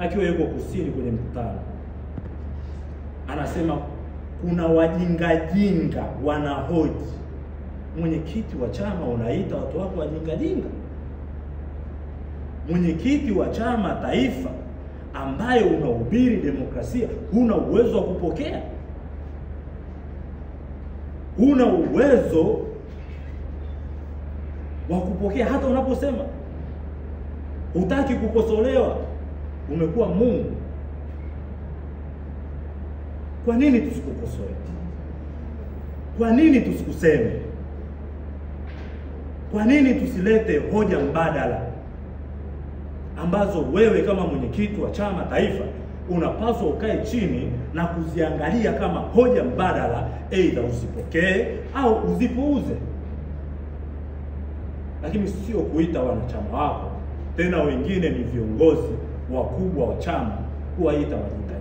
akiwa yuko kusini kwenye mkutano, anasema kuna wajingajinga wanahoji. Mwenyekiti wa chama unaita watu wako wajingajinga? Mwenyekiti wa chama taifa ambaye unahubiri demokrasia, huna uwezo wa kupokea? Huna uwezo wa kupokea hata unaposema? Hutaki kukosolewa, umekuwa Mungu. Kwa nini tusikukosoe? Kwa nini tusikuseme? Kwa nini tusilete hoja mbadala ambazo wewe kama mwenyekiti wa chama taifa unapaswa ukae chini na kuziangalia kama hoja mbadala, aidha usipokee au uzipuuze? Lakini sio kuita wanachama wako, tena wengine ni viongozi wakubwa wa chama, kuwaita wajinga.